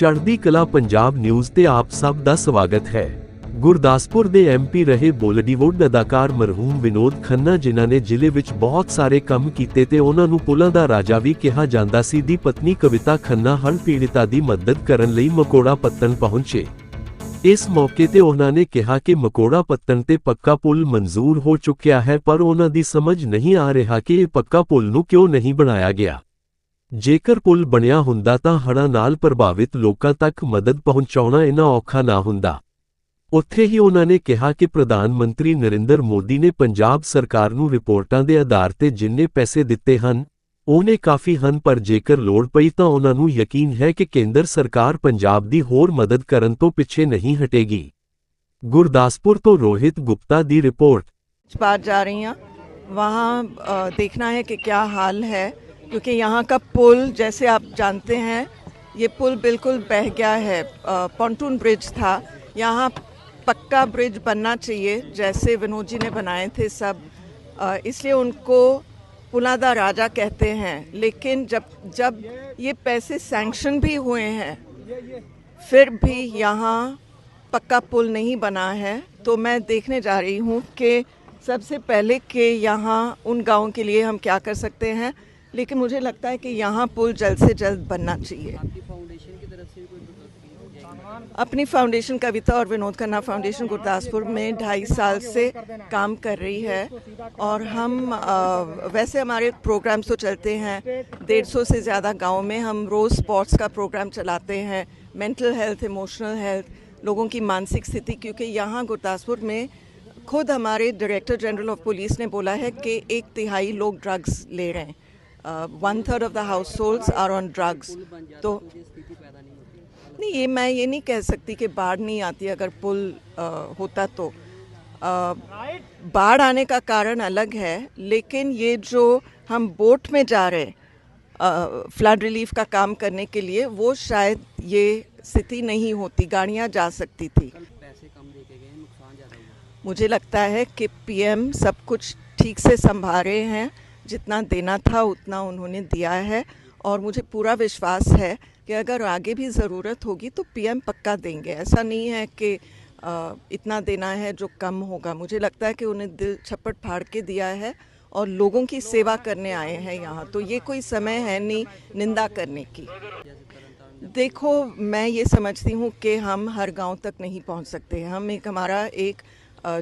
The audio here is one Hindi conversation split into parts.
ਚੜ੍ਹਦੀ ਕਲਾ ਪੰਜਾਬ ਨਿਊਜ਼ ਤੇ ਆਪ ਸਭ ਦਾ ਸਵਾਗਤ ਹੈ। ਗੁਰਦਾਸਪੁਰ ਦੇ ਐਮਪੀ ਰਹੇ ਬਾਲੀਵੁੱਡ ਅਦਾਕਾਰ ਮਰਹੂਮ ਵਿਨੋਦ ਖੰਨਾ ਜਿਨ੍ਹਾਂ ਨੇ ਜ਼ਿਲ੍ਹੇ ਵਿੱਚ ਬਹੁਤ ਸਾਰੇ ਕੰਮ ਕੀਤੇ ਤੇ ਉਹਨਾਂ ਨੂੰ ਪੁਲਾਂ ਦਾ ਰਾਜਾ ਵੀ ਕਿਹਾ ਜਾਂਦਾ ਸੀ, ਦੀ ਪਤਨੀ ਕਵਿਤਾ ਖੰਨਾ ਹੜ੍ਹ ਪੀੜਤਾਂ ਦੀ ਮਦਦ ਕਰਨ ਲਈ ਮਕੋੜਾ ਪੱਤਣ ਪਹੁੰਚੇ। ਇਸ ਮੌਕੇ ਤੇ ਉਹਨਾਂ ਨੇ ਕਿਹਾ ਕਿ ਮਕੋੜਾ ਪੱਤਣ ਤੇ ਪੱਕਾ ਪੁਲ ਮਨਜ਼ੂਰ ਹੋ ਚੁੱਕਿਆ ਹੈ, ਪਰ ਉਹਨਾਂ ਦੀ ਸਮਝ ਨਹੀਂ ਆ ਰਿਹਾ ਕਿ ਇਹ ਪੱਕਾ ਪੁਲ ਨੂੰ ਕਿਉਂ ਨਹੀਂ ਬਣਾਇਆ ਗਿਆ। ਜੇਕਰ ਪੁਲ ਬਣਿਆ ਹੁੰਦਾ ਤਾਂ ਹੜ੍ਹਾਂ ਨਾਲ ਪ੍ਰਭਾਵਿਤ ਲੋਕਾਂ ਤੱਕ ਮਦਦ ਪਹੁੰਚਾਉਣਾ ਇੰਨਾ ਔਖਾ ਨਾ ਹੁੰਦਾ। ਉੱਥੇ ਹੀ ਉਹਨਾਂ ਨੇ ਕਿਹਾ ਕਿ ਪ੍ਰਧਾਨ ਮੰਤਰੀ ਨਰਿੰਦਰ ਮੋਦੀ ਨੇ ਪੰਜਾਬ ਸਰਕਾਰ ਨੂੰ ਰਿਪੋਰਟਾਂ ਦੇ ਆਧਾਰ ਤੇ ਜਿੰਨੇ ਪੈਸੇ ਦਿੱਤੇ ਹਨ ਉਹਨੇ ਕਾਫੀ ਹਨ, ਪਰ ਜੇਕਰ ਲੋੜ ਪਈ ਤਾਂ ਉਹਨਾਂ ਨੂੰ ਯਕੀਨ ਹੈ ਕਿ ਕੇਂਦਰ ਸਰਕਾਰ ਪੰਜਾਬ ਦੀ ਹੋਰ ਮਦਦ ਕਰਨ ਤੋਂ ਪਿੱਛੇ ਨਹੀਂ ਹਟੇਗੀ। ਗੁਰਦਾਸਪੁਰ ਤੋਂ ਰੋਹਿਤ ਗੁप्ता ਦੀ ਰਿਪੋर्ट। बात जा रही हैं, वहाँ देखना है कि क्या हाल है, क्योंकि यहाँ का पुल जैसे आप जानते हैं ये पुल बिल्कुल बह गया है। पॉन्टून ब्रिज था, यहाँ पक्का ब्रिज बनना चाहिए जैसे विनोद जी ने बनाए थे सब, इसलिए उनको पुला दा राजा कहते हैं। लेकिन जब ये पैसे सैंक्शन भी हुए हैं फिर भी यहाँ पक्का पुल नहीं बना है, तो मैं देखने जा रही हूँ कि सबसे पहले कि यहाँ उन गाँवों के लिए हम क्या कर सकते हैं, लेकिन मुझे लगता है कि यहाँ पुल जल्द से जल्द बनना चाहिए। अपनी फाउंडेशन कविता और विनोद खन्ना फाउंडेशन गुरदासपुर में 2.5 साल से काम कर रही है, और हम वैसे हमारे प्रोग्राम्स तो चलते हैं 150 से ज़्यादा गाँव में। हम रोज़ स्पोर्ट्स का प्रोग्राम चलाते हैं, मेंटल हेल्थ, इमोशनल हेल्थ, लोगों की मानसिक स्थिति, क्योंकि यहाँ गुरदासपुर में खुद हमारे डायरेक्टर जनरल ऑफ पुलिस ने बोला है कि 1/3 लोग ड्रग्स ले रहे हैं। 1/3 of the households are on drugs. तो नहीं, ये मैं ये नहीं कह सकती कि बाढ़ नहीं आती अगर पुल होता तो। बाढ़ आने का कारण अलग है, लेकिन ये जो हम बोट में जा रहे हैं फ्लड रिलीफ का काम करने के लिए, वो शायद ये स्थिति नहीं होती, गाड़ियाँ जा सकती थी। मुझे लगता है कि पीएम सब कुछ ठीक से संभाले हैं, जितना देना था उतना उन्होंने दिया है, और मुझे पूरा विश्वास है कि अगर आगे भी ज़रूरत होगी तो पीएम पक्का देंगे। ऐसा नहीं है कि इतना देना है जो कम होगा। मुझे लगता है कि उन्हें दिल छप्पड़ फाड़ के दिया है और लोगों की सेवा करने आए हैं यहाँ, तो ये कोई समय है नहीं निंदा करने की। देखो, मैं ये समझती हूँ कि हम हर गांव तक नहीं पहुँच सकते। हमारा एक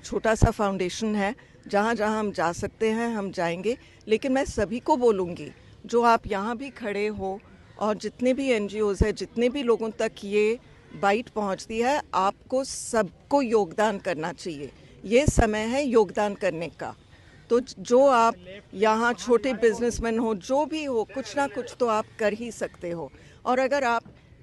छोटा सा फाउंडेशन है, जहाँ जहाँ हम जा सकते हैं हम जाएंगे। लेकिन मैं सभी को बोलूँगी, जो आप यहाँ भी खड़े हो और जितने भी NGOs हैं, जितने भी लोगों तक ये बाइट पहुँचती है, आपको सबको योगदान करना चाहिए। ये समय है योगदान करने का। तो जो आप यहाँ छोटे बिजनेसमैन हो, जो भी हो, कुछ ना कुछ तो आप कर ही सकते हो। और अगर आप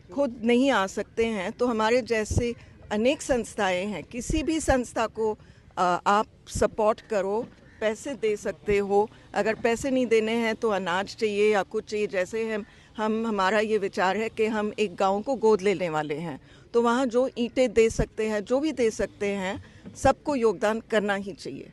खुद नहीं आ सकते हैं तो हमारे जैसे अनेक संस्थाएं हैं, किसी भी संस्था को आप सपोर्ट करो, पैसे दे सकते हो। अगर पैसे नहीं देने हैं तो अनाज चाहिए या कुछ चाहिए, जैसे हमारा ये विचार है कि हम एक गांव को गोद लेने वाले हैं, तो वहाँ जो ईंटें दे सकते हैं, जो भी दे सकते हैं, सबको योगदान करना ही चाहिए।